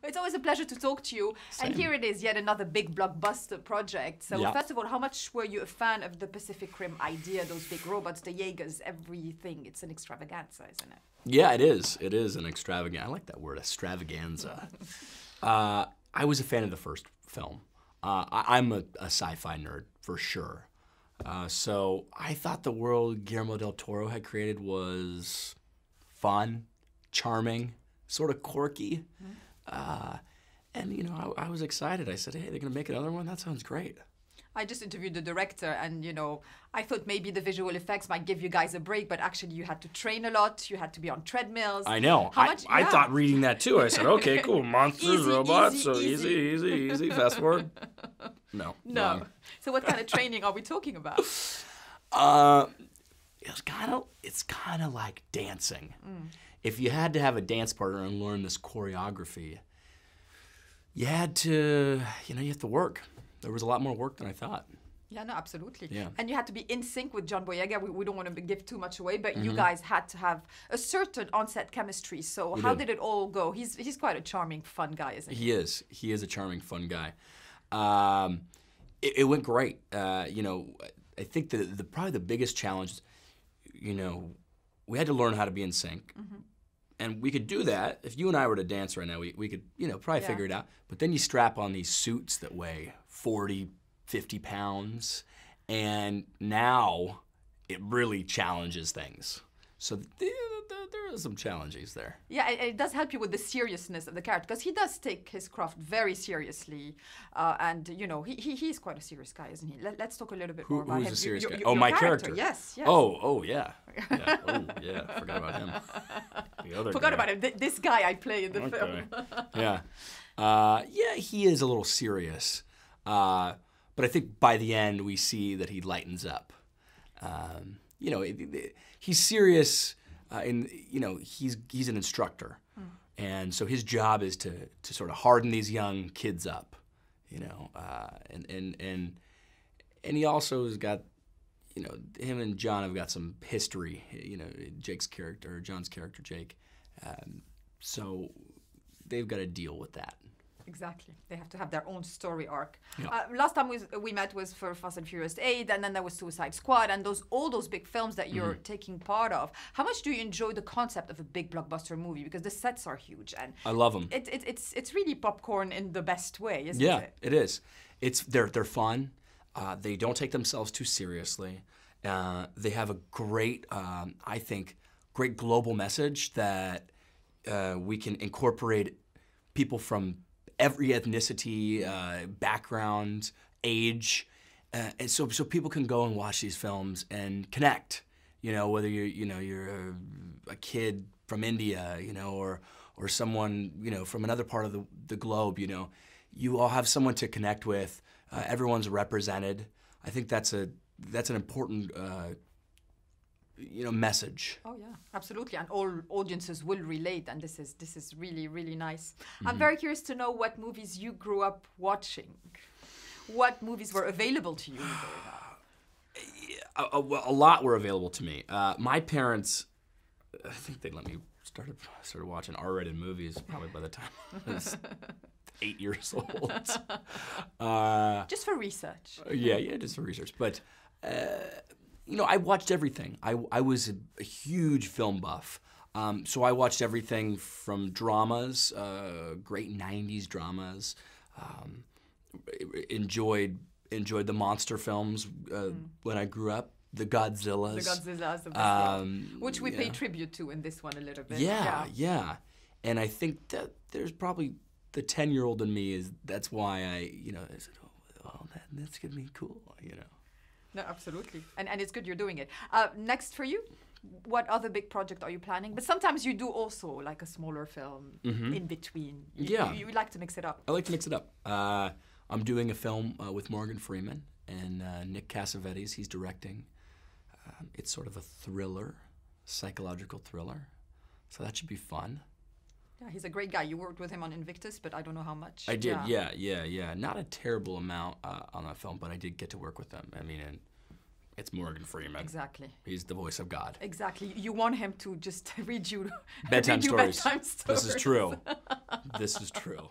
It's always a pleasure to talk to you. Same. And here it is, yet another big blockbuster project. So Yeah. first of all, how much were you a fan of the Pacific Rim idea, those big robots, the Jaegers, everything? It's an extravaganza, isn't it? Yeah, it is. It is an extravaganza. I like that word, extravaganza. I was a fan of the first film. I'm a sci-fi nerd, for sure. So I thought the world Guillermo del Toro had created was fun, charming, sort of quirky. And, you know, I was excited. I said, hey, they're going to make another one? That sounds great. I just interviewed the director and, you know, I thought maybe the visual effects might give you guys a break, but actually you had to train a lot. You had to be on treadmills. I know. I thought reading that too. I said, okay, cool. Monsters, Easy, robots, easy, so easy. easy. Fast forward. No. No. Wrong. So what kind of training are we talking about? It's kind of like dancing. If you had to have a dance partner and learn this choreography, you had to, you have to work. There was a lot more work than I thought. Yeah, no, absolutely. Yeah. And you had to be in sync with John Boyega. We don't want to give too much away, but you guys had to have a certain on-set chemistry. So how did it all go? He's quite a charming, fun guy, isn't he? He is. He is a charming, fun guy. It went great. I think probably the biggest challenge, we had to learn how to be in sync. And we could do that. If you and I were to dance right now, we could, probably figure it out. But then you strap on these suits that weigh 40, 50 pounds. And now it really challenges things. So there are some challenges there. Yeah, it does help you with the seriousness of the character, because he does take his craft very seriously. And, he's quite a serious guy, isn't he? Let's talk a little bit more about him. Who's a serious guy? Your My character. Yes. Oh, yeah. Oh, yeah. Forgot about him. The other Forgot guy. about him. This guy I play in the film. Yeah. He is a little serious. But I think by the end, we see that he lightens up. He's serious, he's an instructor. And so his job is to sort of harden these young kids up, and he also has got, him and John have got some history, John's character, Jake. So they've got to deal with that. Exactly. They have to have their own story arc. Yeah. Last time we met was for Fast and Furious 8, and then there was Suicide Squad, and all those big films that you're taking part of. How much do you enjoy the concept of a big blockbuster movie? Because the sets are huge, and I love them. It's really popcorn in the best way, isn't it? Yeah, it is. They're fun. They don't take themselves too seriously. They have a great, I think, great global message that we can incorporate people from every ethnicity, background, age, and so people can go and watch these films and connect. Whether you're a kid from India, or someone from another part of the globe, you all have someone to connect with. Everyone's represented. I think that's an important message. Oh yeah, absolutely, and all audiences will relate, and this is really, really nice. I'm very curious to know what movies you grew up watching. What movies were available to you growing up? A lot were available to me. My parents, I think they let me started watching R-rated movies probably by the time I was 8 years old. Just for research. Yeah, just for research. But I watched everything. I was a huge film buff. So I watched everything from dramas, great 90s dramas. Enjoyed the monster films when I grew up. The Godzillas. The Godzillas of this world, which we pay tribute to in this one a little bit. Yeah. And I think that there's probably the 10-year-old in me that's why I said, that's gonna be cool, No, absolutely. And it's good you're doing it. Next for you, what other big project are you planning? But sometimes you do also like a smaller film in between. You like to mix it up. I like to mix it up. I'm doing a film with Morgan Freeman and Nick Cassavetes. He's directing. It's sort of a thriller, psychological thriller. So that should be fun. Yeah, he's a great guy. You worked with him on Invictus, but I don't know how much. I did, yeah. Not a terrible amount on that film, but I did get to work with him. I mean, and It's Morgan Freeman. Exactly. He's the voice of God. Exactly. You want him to just read you Bedtime read you stories. bedtime stories. This is true. This is true.